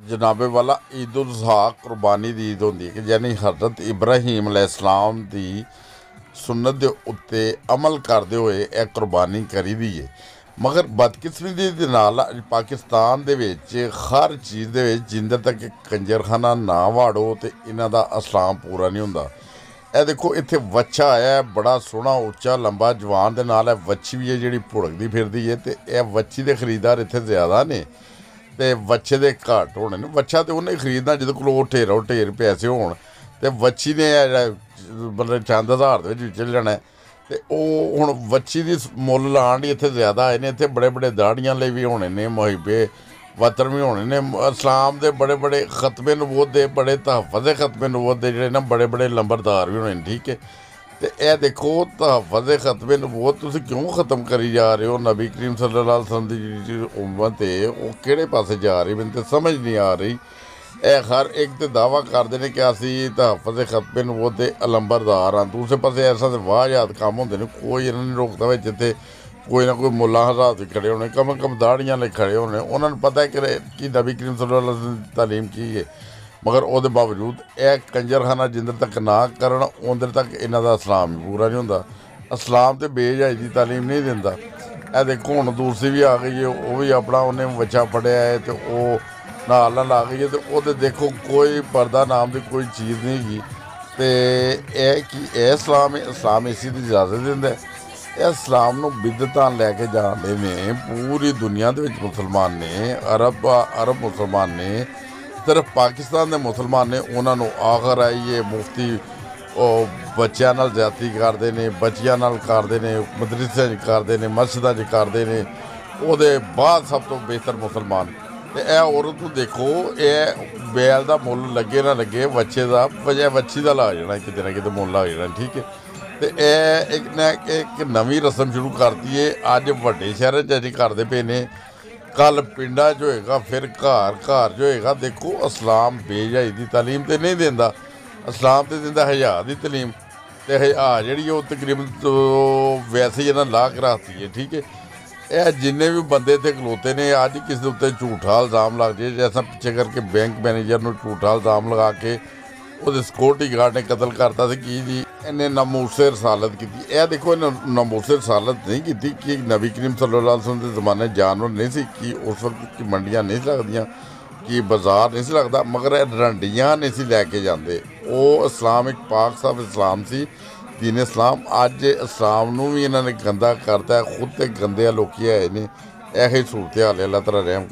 जनाबे वाला ईद उल ज़ुहा कुर्बानी दी ईद होंदी है कि यानी हज़रत इब्राहीम अलैहिस्सलाम दी सुन्नत दे उत्ते अमल करदे होए यह कुर्बानी करी दी है। मगर बदकिस्मती दे नाल पाकिस्तान दे विच हर चीज़ दे विच जिंदे तक कंजरखाना ना वाड़ो तो इन्हां दा इस्लाम पूरा नहीं हुंदा। ਇਹ देखो इत्थे वच्छा आया बड़ा सोहना उच्चा लंबा जवान दे नाल वच्छी भी है जिहड़ी भुड़कदी फिरदी है ते यह वच्छी दे खरीदार इत्थे ज़्यादा ने ते वच्छे दे घट्ट होने ने। वच्छा ते उन्हें खरीदना जिहदे कोल ढेरों ढेर पैसे होण ते वच्छी ने मतलब चंद हज़ार दे विच चल जाना ते ओह हुण वच्छी दी मुੱਲ लाण लई इत्थे ज़्यादा आए ने। इत्थे बड़े बड़े दाड़ियां लई भी होने ने मुहिबे वतन भी होने ने। इस्लाम दे बड़े बड़े खतमे नबूवत दे बड़े तहफ़्फ़ुज़ खतमे नबूवत दे जिहड़े ना बड़े बड़े लंबरदार भी होने ठीक है। तो यह देखो तहफ़्फ़ुज़ खतमे नबूवत तुसीं क्यों ख़त्म करी जा रहे हो। नबी करीम सल्लल्लाहु अलैहि वसल्लम दी जी उम्मत है वो किहड़े पासे जा रही मैनूं तो समझ नहीं आ रही। हर एक तो दावा करते हैं कि असी तहफ़्फ़ुज़ खतमे नबूवत दे अलंबरदार हाँ। दूसरे पासे ऐसा तो वाहियात काम होंदे ने कोई इन्हां ने रोकदा वे जिथे कोई ना कोई मुला हज़ार भी खड़े होने कम कम दाड़ियां ले खड़े होने। उन्होंने पता है कि नबी करीम सल्लल्लाहु अलैहि वसल्लम दी तालीम की है मगर उसके बावजूद यह कंजरखाना जिन्ने तक ना करन उन्ने तक इन्हां दा इस्लाम भी पूरा नहीं हुंदा। इस्लाम तो बेहयाई की तालीम नहीं दिंदा। यह देखो हुण दूसरी भी आ गई है वह भी अपना उन्हें बच्चा फड़िया है तो वह नाल नाल आ गई है तो वो देखो कोई पर्दा नाम की कोई चीज़ नहीं हैगी। तो यह कि इस्लाम है इस्लाम इसी की इजाज़त दिंदा है। इस्लाम नूं बिदअतां लैके जाते ने पूरी दुनिया दे विच मुसलमान ने अरब मुसलमान ने सिर्फ पाकिस्तान के मुसलमान ने उन्होंने आखर आई ये मुफ्ती बच्चों नाल ज़्यादती करते हैं बच्चियां नाल करते हैं मदरसे करते हैं मस्जिदां करते हैं वो बाद सब तो बेहतर मुसलमान। तो यह औरत को देखो यह बैल का मुल लगे ना लगे बच्चे का बजाय वच्छी का लग जाना किते ना किते मुल लग जाना ठीक है। तो यह एक नवीं रस्म शुरू करती है अज वड्डे शहरों च करते पे ने कल पिंडा जो होएगा फिर घर घर जो होएगा। देखो इस्लाम बेहयाई की तालीम तो नहीं देंदा। इस्लाम तो दिंदा हया की तालीम तो हया जी तकरीबन तो वैसे ही इन्हें ला कराती है ठीक है। यह जिन्ने भी बंदे इतने खलोते ने अज किसी उत्ते झूठा इल्ज़ाम लग जाए जैसा पिछे करके बैंक मैनेजर को झूठा इल्ज़ाम लगा के वो सिक्योरिटी गार्ड ने कतल करता सी कि जी इन्हें नामूसे रसालत की। यह देखो इन्हें नामूसे रसालत नहीं की कि नबी करीम सल्लल्लाहु अलैहि वसल्लम के ज़माने जानवर नहीं सी कि उस वक्त की मंडियां नहीं लगदियां कि बाजार नहीं सी लगता मगर रंडियां नहीं सी लैके जाते। वो इस्लाम एक पाक साहब इस्लाम सी दीन इस्लाम। अज इस्लाम नूं भी इन्होंने गंदा करता है खुद तो गंदे लोग आए ने। यही सूरत हाल है। अल्लाह तआला रहम